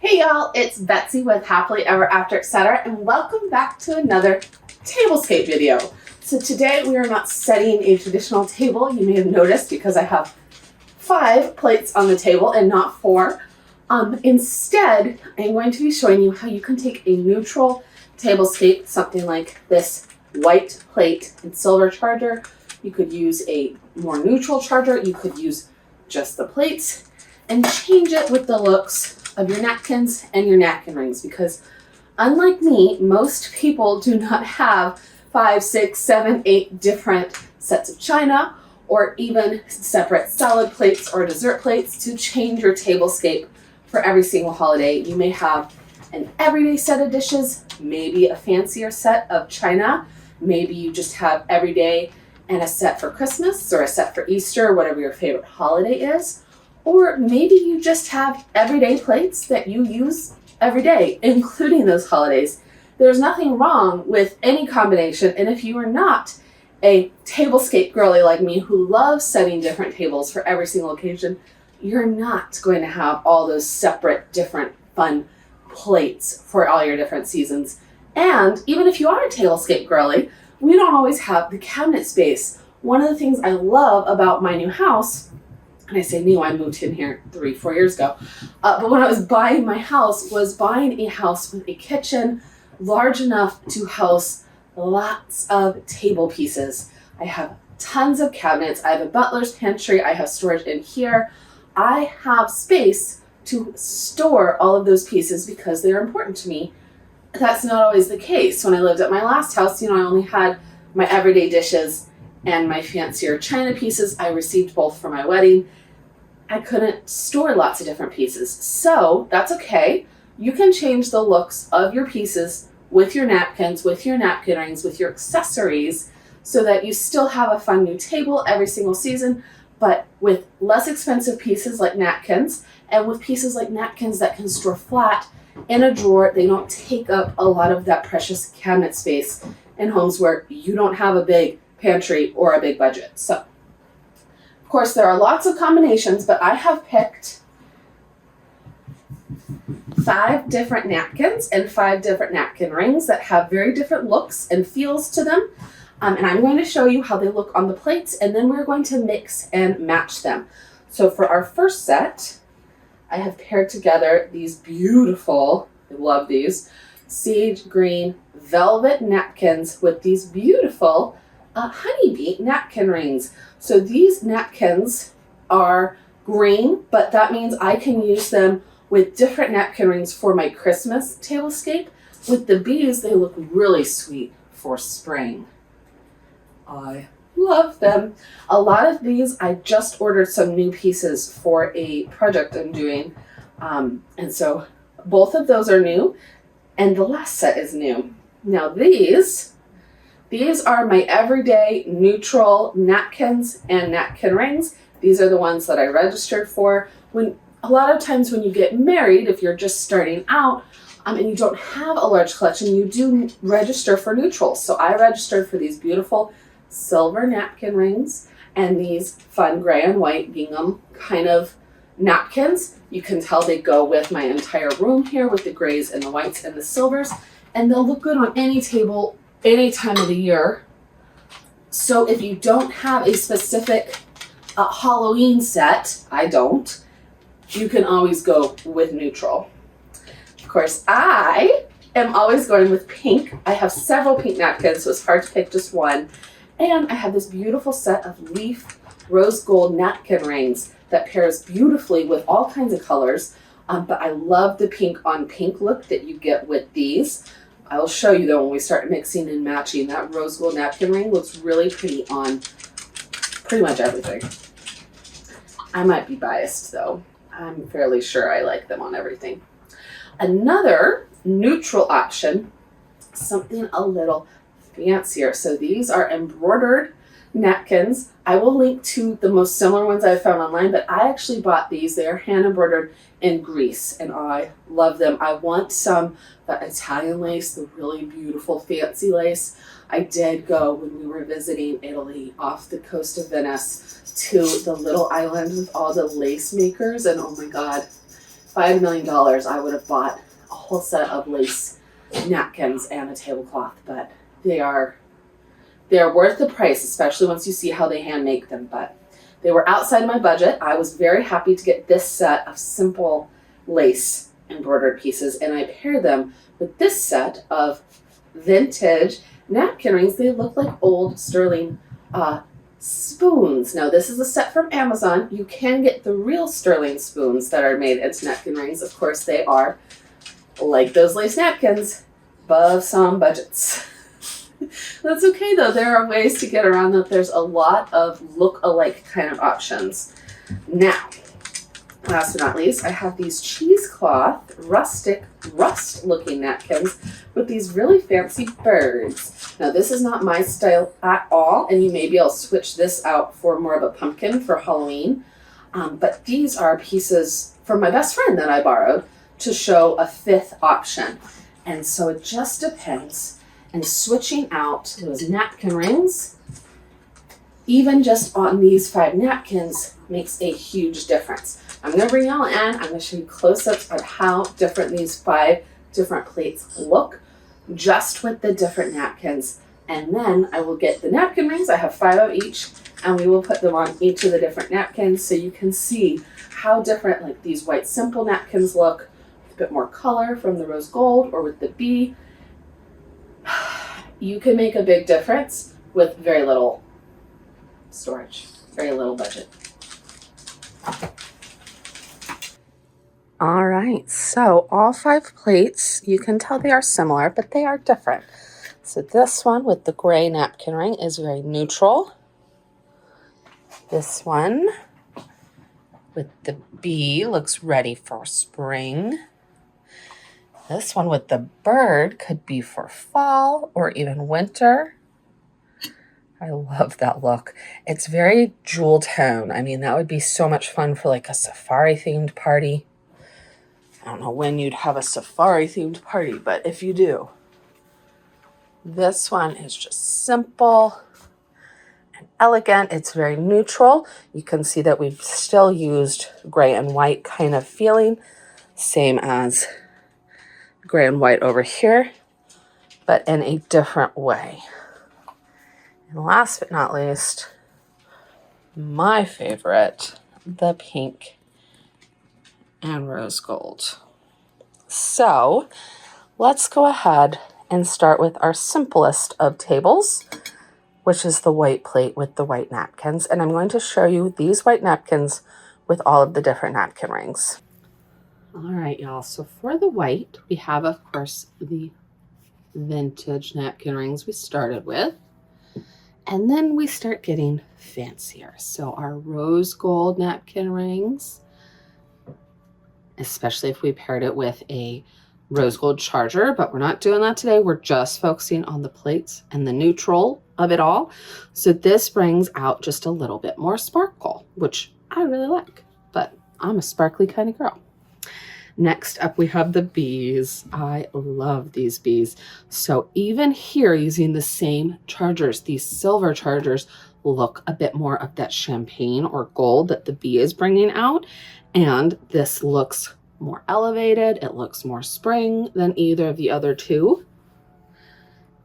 Hey y'all, it's Betsy with Happily Ever After Etc. and welcome back to another tablescape video. So today we are not setting a traditional table. You may have noticed because I have 5 plates on the table and not 4. Instead, I'm going to be showing you how you can take a neutral tablescape, something like this white plate and silver charger. You could use a more neutral charger. You could use just the plates and change it with the looks of your napkins and your napkin rings, because unlike me, most people do not have 5, 6, 7, 8 different sets of china or even separate salad plates or dessert plates to change your tablescape for every single holiday. You may have an everyday set of dishes, maybe a fancier set of china, maybe you just have everyday and a set for Christmas or a set for Easter, whatever your favorite holiday is. Or maybe you just have everyday plates that you use every day, including those holidays. There's nothing wrong with any combination, and if you are not a tablescape girly like me who loves setting different tables for every single occasion, you're not going to have all those separate, different, fun plates for all your different seasons. And even if you are a tablescape girly, we don't always have the cabinet space. One of the things I love about my new house, and I say new, I moved in here 3-4 years ago, but when I was buying my house, was buying a house with a kitchen large enough to house lots of table pieces. I have tons of cabinets. I have a butler's pantry. I have storage in here. I have space to store all of those pieces because they're important to me. That's not always the case. When I lived at my last house, I only had my everyday dishes and my fancier china pieces. I received both for my wedding. I couldn't store lots of different pieces. So that's okay. You can change the looks of your pieces with your napkins, with your napkin rings, with your accessories, so that you still have a fun new table every single season, but with less expensive pieces like napkins, and with pieces like napkins that can store flat in a drawer. They don't take up a lot of that precious cabinet space in homes where you don't have a big pantry or a big budget. So, of course, there are lots of combinations, but I have picked 5 different napkins and 5 different napkin rings that have very different looks and feels to them. And I'm going to show you how they look on the plates, and then we're going to mix and match them. So for our first set, I have paired together these beautiful, I love these, sage green velvet napkins with these beautiful honeybee napkin rings. So these napkins are green, but that means I can use them with different napkin rings for my Christmas tablescape. With the bees, they look really sweet for spring. I love them. A lot of these, I just ordered some new pieces for a project I'm doing. And so both of those are new, and the last set is new. Now these are my everyday neutral napkins and napkin rings. These are the ones that I registered for. A lot of times when you get married, if you're just starting out and you don't have a large collection, you do register for neutrals. So I registered for these beautiful silver napkin rings and these fun gray and white gingham kind of napkins. You can tell they go with my entire room here with the grays and the whites and the silvers, and they'll look good on any table any time of the year. So if you don't have a specific Halloween set, I don't, you can always go with neutral. Of course, I am always going with pink. I have several pink napkins, so it's hard to pick just one. And I have this beautiful set of leaf rose gold napkin rings that pairs beautifully with all kinds of colors. But I love the pink on pink look that you get with these. I will show you though when we start mixing and matching. That rose gold napkin ring looks really pretty on pretty much everything. I might be biased though. I'm fairly sure I like them on everything. Another neutral option, something a little fancier. So these are embroidered napkins. I will link to the most similar ones I've found online, but I actually bought these. They are hand embroidered in Greece, and I love them. I want some that Italian lace, the really beautiful fancy lace. I did go when we were visiting Italy off the coast of Venice to the little island with all the lace makers, and oh my god, I had $1 million, I would have bought a whole set of lace napkins and a tablecloth, but they're worth the price, especially once you see how they hand make them. But they were outside of my budget. I was very happy to get this set of simple lace embroidered pieces, and I paired them with this set of vintage napkin rings. They look like old sterling spoons. Now, this is a set from Amazon. You can get the real sterling spoons that are made into napkin rings. Of course, they are, like those lace napkins, above some budgets. That's okay though. There are ways to get around that. There's a lot of look-alike kind of options. Now, last but not least, I have these cheesecloth, rustic, rust-looking napkins with these really fancy birds. Now, this is not my style at all, and maybe I'll switch this out for more of a pumpkin for Halloween. But these are pieces from my best friend that I borrowed to show a fifth option. And so it just depends. And switching out those napkin rings, even just on these 5 napkins, makes a huge difference. I'm going to bring y'all in. I'm going to show you close-ups of how different these 5 different plates look just with the different napkins. And then I will get the napkin rings. I have 5 of each, and we will put them on each of the different napkins so you can see how different like these white simple napkins look with a bit more color from the rose gold or with the bee. You can make a big difference with very little storage, very little budget. All right, so all 5 plates, you can tell they are similar, but they are different. So this one with the gray napkin ring is very neutral. This one with the bee looks ready for spring. This one with the bird could be for fall or even winter. I love that look. It's very jewel tone. I mean, that would be so much fun for like a safari themed party. I don't know when you'd have a safari themed party, but if you do. This one is just simple and elegant. It's very neutral. You can see that we've still used gray and white kind of feeling, same as gray and white over here, but in a different way. And last but not least, my favorite, the pink and rose gold. So let's go ahead and start with our simplest of tables, which is the white plate with the white napkins. And I'm going to show you these white napkins with all of the different napkin rings. All right, y'all. So for the white, we have, of course, the vintage napkin rings we started with. And then we start getting fancier. So our rose gold napkin rings, especially if we paired it with a rose gold charger, but we're not doing that today. We're just focusing on the plates and the neutral of it all. So this brings out just a little bit more sparkle, which I really like, but I'm a sparkly kind of girl. Next up, we have the bees. I love these bees. So even here, using the same chargers, these silver chargers look a bit more of that champagne or gold that the bee is bringing out. And this looks more elevated. It looks more spring than either of the other two.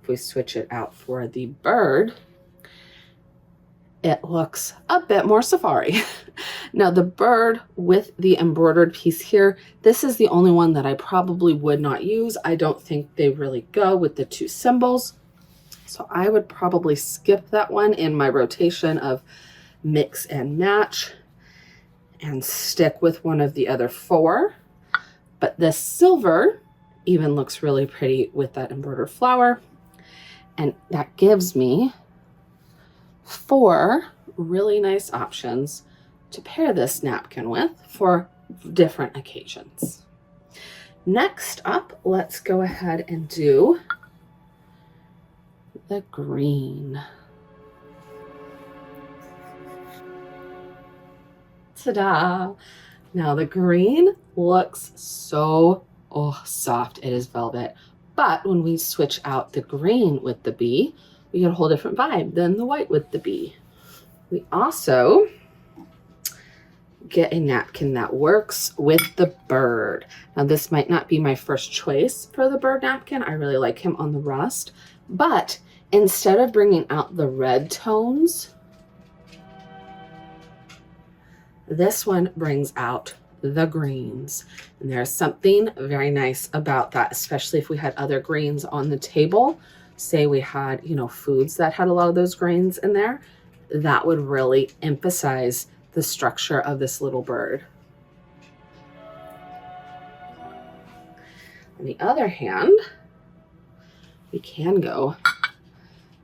If we switch it out for the bird, it looks a bit more safari. Now the bird with the embroidered piece here, this is the only one that I probably would not use. I don't think they really go with the 2 symbols. So I would probably skip that one in my rotation of mix and match and stick with one of the other 4. But this silver even looks really pretty with that embroidered flower. And that gives me 4 really nice options to pair this napkin with for different occasions. Next up, let's go ahead and do the green. Ta-da! Now the green looks so soft. It is velvet. But when we switch out the green with the bee, we get a whole different vibe than the white with the bee. We also get a napkin that works with the bird. Now this might not be my first choice for the bird napkin. I really like him on the rust, but instead of bringing out the red tones, this one brings out the greens. And there's something very nice about that, especially if we had other greens on the table. Say we had, you know, foods that had a lot of those grains in there, that would really emphasize the structure of this little bird. On the other hand, we can go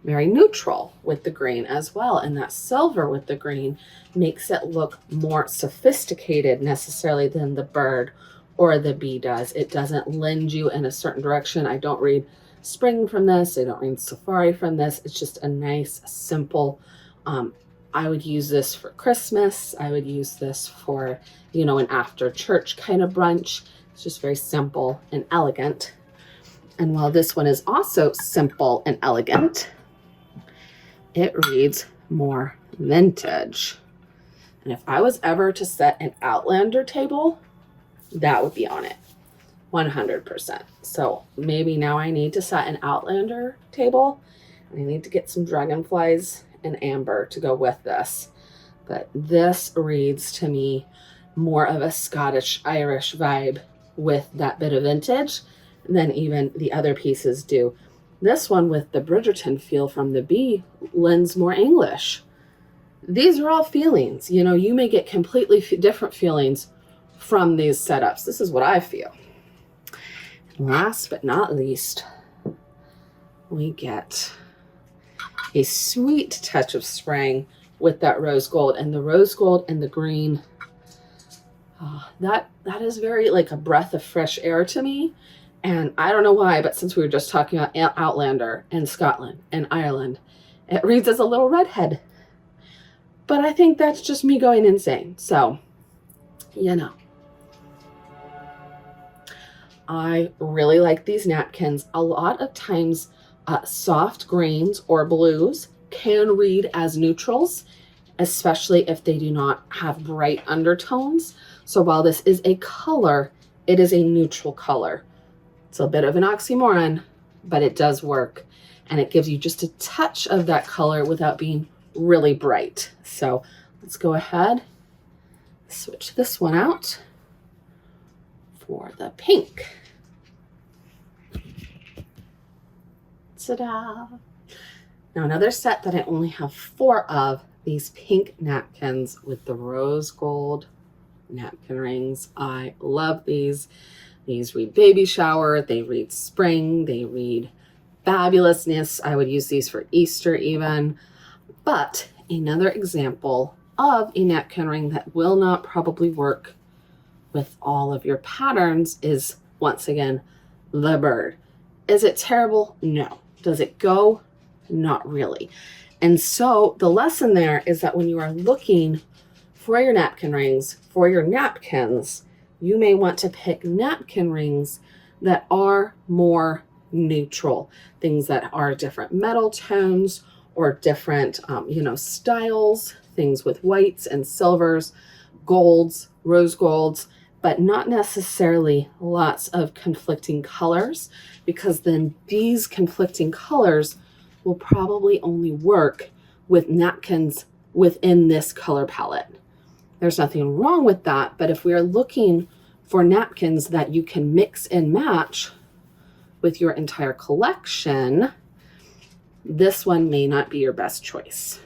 very neutral with the green as well. And that silver with the green makes it look more sophisticated necessarily than the bird or the bee does. It doesn't lend you in a certain direction. I don't read spring from this. I don't read safari from this. It's just a nice, simple, I would use this for Christmas. I would use this for, you know, an after church kind of brunch. It's just very simple and elegant. And while this one is also simple and elegant, it reads more vintage. And if I was ever to set an Outlander table, that would be on it, 100%. So maybe now I need to set an Outlander table. I need to get some dragonflies and amber to go with this. But this reads to me more of a Scottish Irish vibe with that bit of vintage than even the other pieces do. This one with the Bridgerton feel from the bee lends more English. These are all feelings. You know, you may get completely different feelings from these setups. This is what I feel. And last but not least, we get a sweet touch of spring with that rose gold, and the rose gold and the green. That is very like a breath of fresh air to me. And I don't know why, but since we were just talking about Outlander and Scotland and Ireland, it reads as a little redhead. But I think that's just me going insane. So, you know. I really like these napkins. A lot of times, soft greens or blues can read as neutrals, especially if they do not have bright undertones. So while this is a color, it is a neutral color. It's a bit of an oxymoron, but it does work. And it gives you just a touch of that color without being really bright. So let's go ahead, switch this one out for the pink. Ta-da! Now another set that I only have 4 of, these pink napkins with the rose gold napkin rings. I love these. These read baby shower, they read spring, they read fabulousness. I would use these for Easter even. But another example of a napkin ring that will not probably work with all of your patterns is, once again, the bird. Is it terrible? No. Does it go? Not really. And so the lesson there is that when you are looking for your napkin rings, for your napkins, you may want to pick napkin rings that are more neutral, things that are different metal tones or different, styles, things with whites and silvers, golds, rose golds, but not necessarily lots of conflicting colors, because then these conflicting colors will probably only work with napkins within this color palette. There's nothing wrong with that, but if we are looking for napkins that you can mix and match with your entire collection, this one may not be your best choice.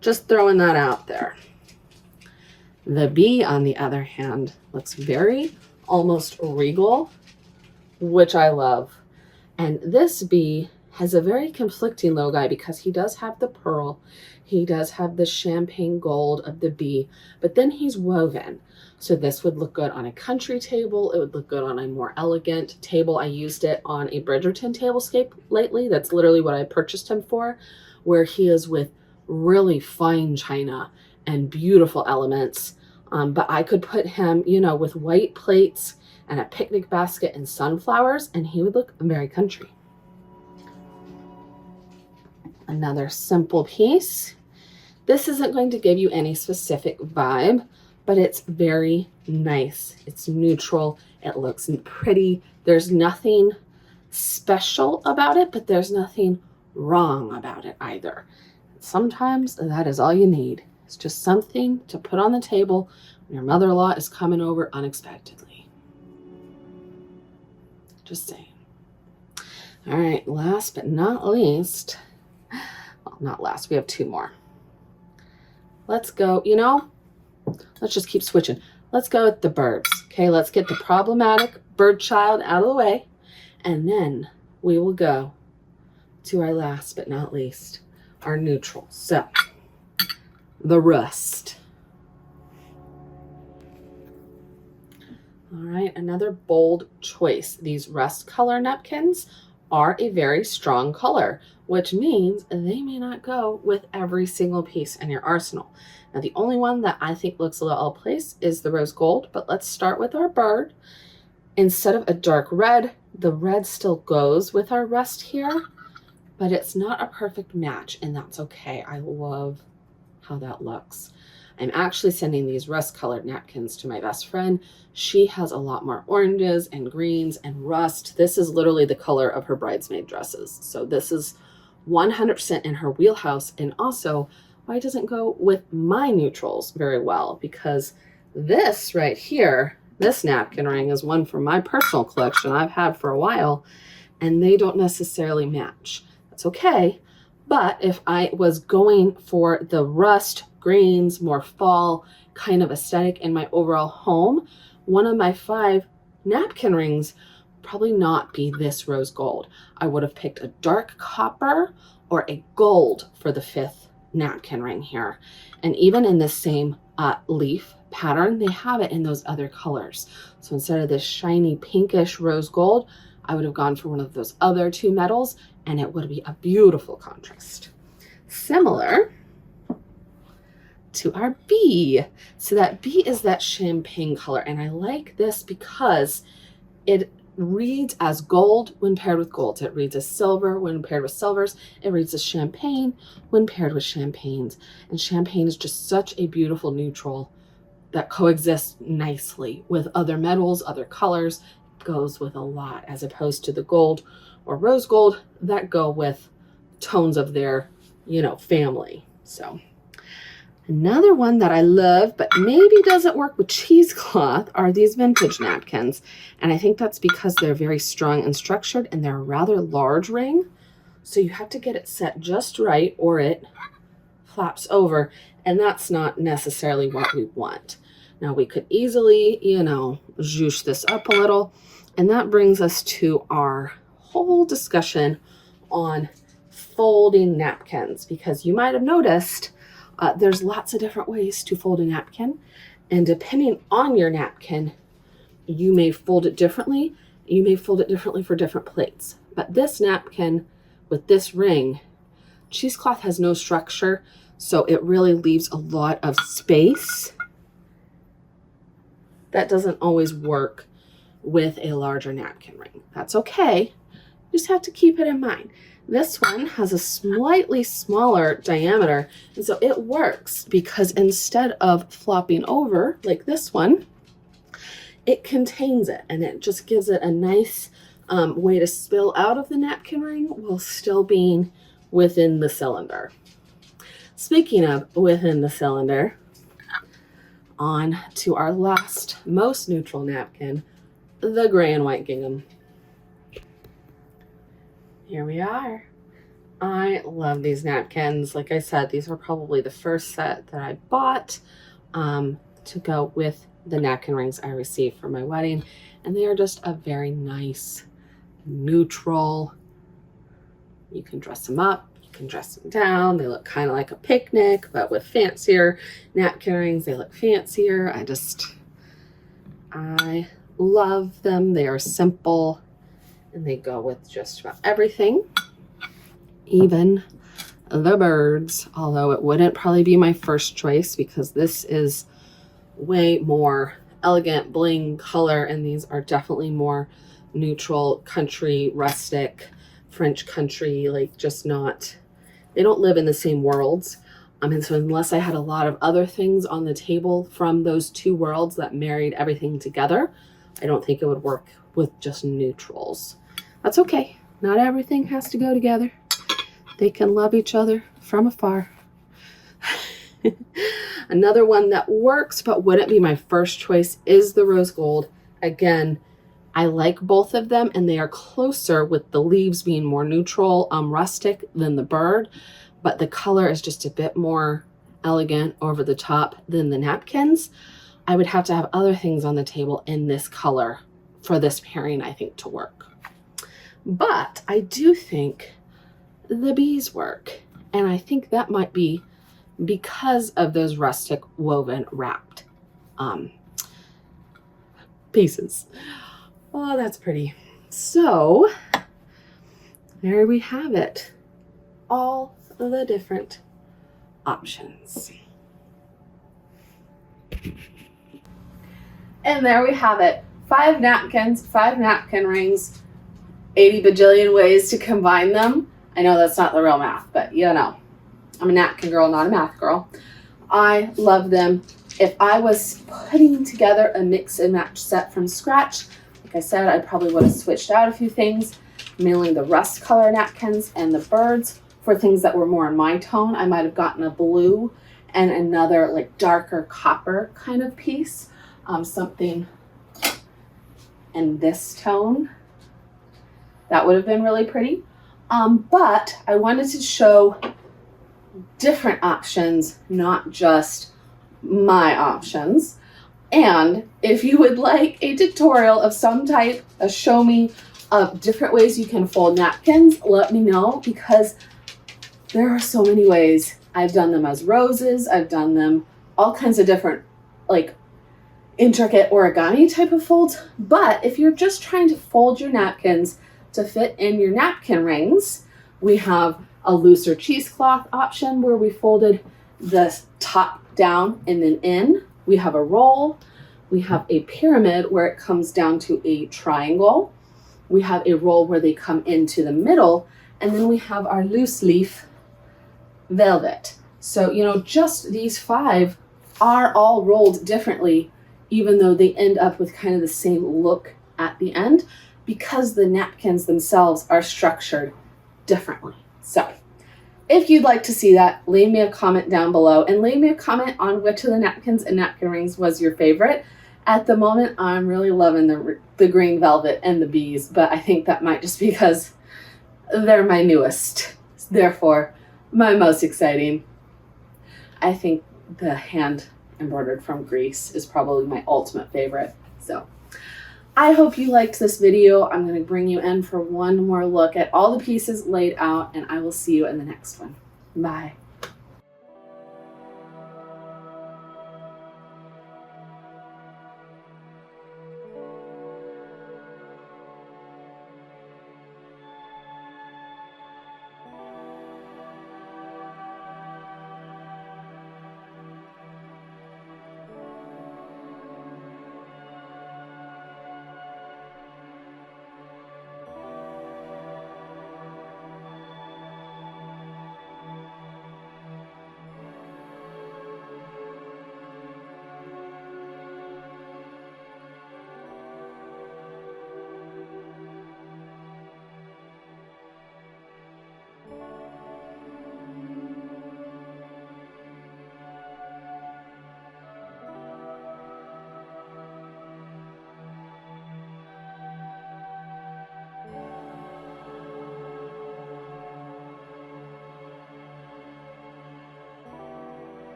Just throwing that out there. The bee, on the other hand, looks very almost regal, which I love. And this bee has a very conflicting little guy because he does have the pearl, he does have the champagne gold of the bee, but then he's woven. So this would look good on a country table. It would look good on a more elegant table. I used it on a Bridgerton tablescape lately. That's literally what I purchased him for, where he is with really fine china and beautiful elements. But I could put him, with white plates and a picnic basket and sunflowers, and he would look very country. Another simple piece. This isn't going to give you any specific vibe, but it's very nice. It's neutral. It looks pretty. There's nothing special about it, but there's nothing wrong about it either. Sometimes that is all you need. It's just something to put on the table when your mother-in-law is coming over unexpectedly. Just saying. All right, last but not least, well, not last, we have two more. Let's go, let's just keep switching. Let's go with the birds. Okay, let's get the problematic bird child out of the way, and then we will go to our last but not least, our neutral. So, the rust. All right, another bold choice. These rust color napkins are a very strong color, which means they may not go with every single piece in your arsenal. Now, the only one that I think looks a little out of place is the rose gold, but let's start with our bird. Instead of a dark red, the red still goes with our rust here, but it's not a perfect match, and that's okay. I love how that looks. I'm actually sending these rust colored napkins to my best friend. She has a lot more oranges and greens and rust. This is literally the color of her bridesmaid dresses. So this is 100% in her wheelhouse, and also why it doesn't go with my neutrals very well, because this right here, this napkin ring is one from my personal collection I've had for a while, and they don't necessarily match. That's okay. But if I was going for the rust, greens, more fall kind of aesthetic in my overall home, one of my 5 napkin rings would probably not be this rose gold. I would have picked a dark copper or a gold for the 5th napkin ring here. And even in this same leaf pattern, they have it in those other colors. So instead of this shiny pinkish rose gold, I would have gone for one of those other 2 metals, and it would be a beautiful contrast. Similar to our bee. So that bee is that champagne color, and I like this because it reads as gold when paired with golds. It reads as silver when paired with silvers. It reads as champagne when paired with champagnes. And champagne is just such a beautiful neutral that coexists nicely with other metals, other colors. It goes with a lot, as opposed to the gold or rose gold that go with tones of their, family. So another one that I love, but maybe doesn't work with cheesecloth, are these vintage napkins. And I think that's because they're very strong and structured, and they're a rather large ring. So you have to get it set just right, or it flaps over. And that's not necessarily what we want. Now we could easily, zhoosh this up a little. And that brings us to our whole discussion on folding napkins, because you might have noticed there's lots of different ways to fold a napkin, and depending on your napkin, you may fold it differently. You may fold it differently for different plates. But this napkin with this ring, cheesecloth has no structure, so it really leaves a lot of space. That doesn't always work with a larger napkin ring. That's okay. You just have to keep it in mind. This one has a slightly smaller diameter, and so it works because instead of flopping over like this one, it contains it, and it just gives it a nice way to spill out of the napkin ring while still being within the cylinder. Speaking of within the cylinder, on to our last, most neutral napkin, the gray and white gingham. Here we are. I love these napkins. Like I said, these are probably the first set that I bought to go with the napkin rings I received for my wedding. And they are just a very nice, neutral. You can dress them up, you can dress them down. They look kind of like a picnic, but with fancier napkin rings. They look fancier. I love them. They are simple. And they go with just about everything, even the birds, although it wouldn't probably be my first choice because this is way more elegant bling color, and these are definitely more neutral, country, rustic, French country, like just not, they don't live in the same worlds. And so unless I had a lot of other things on the table from those two worlds that married everything together, I don't think it would work with just neutrals. That's okay. Not everything has to go together. They can love each other from afar. Another one that works but wouldn't be my first choice is the rose gold. Again, I like both of them, and they are closer with the leaves being more neutral, rustic than the bird, but the color is just a bit more elegant over the top than the napkins. I would have to have other things on the table in this color for this pairing, I think, to work. But I do think the bees work, and I think that might be because of those rustic woven wrapped pieces. Oh, that's pretty. So there we have it. All the different options. And there we have it. 5 napkins, 5 napkin rings, 80 bajillion ways to combine them. I know that's not the real math, but you know, I'm a napkin girl, not a math girl. I love them. If I was putting together a mix and match set from scratch, like I said, I probably would have switched out a few things, mainly the rust color napkins and the birds. For things that were more in my tone, I might have gotten a blue and another like darker copper kind of piece, something in this tone. That would have been really pretty. But I wanted to show different options, not just my options. And if you would like a tutorial of some type, a show me of different ways you can fold napkins, let me know, because there are so many ways. I've done them as roses. I've done them all kinds of different, like intricate origami type of folds. But if you're just trying to fold your napkins to fit in your napkin rings, we have a looser cheesecloth option where we folded the top down and then in. We have a roll. We have a pyramid where it comes down to a triangle. We have a roll where they come into the middle. And then we have our loose leaf velvet. So, you know, just these 5 are all rolled differently, even though they end up with kind of the same look at the end, because the napkins themselves are structured differently. So if you'd like to see that, leave me a comment down below and leave me a comment on which of the napkins and napkin rings was your favorite. At the moment, I'm really loving the green velvet and the bees, but I think that might just be because they're my newest, therefore my most exciting. I think the hand embroidered from Greece is probably my ultimate favorite. So I hope you liked this video. I'm going to bring you in for one more look at all the pieces laid out, and I will see you in the next one. Bye.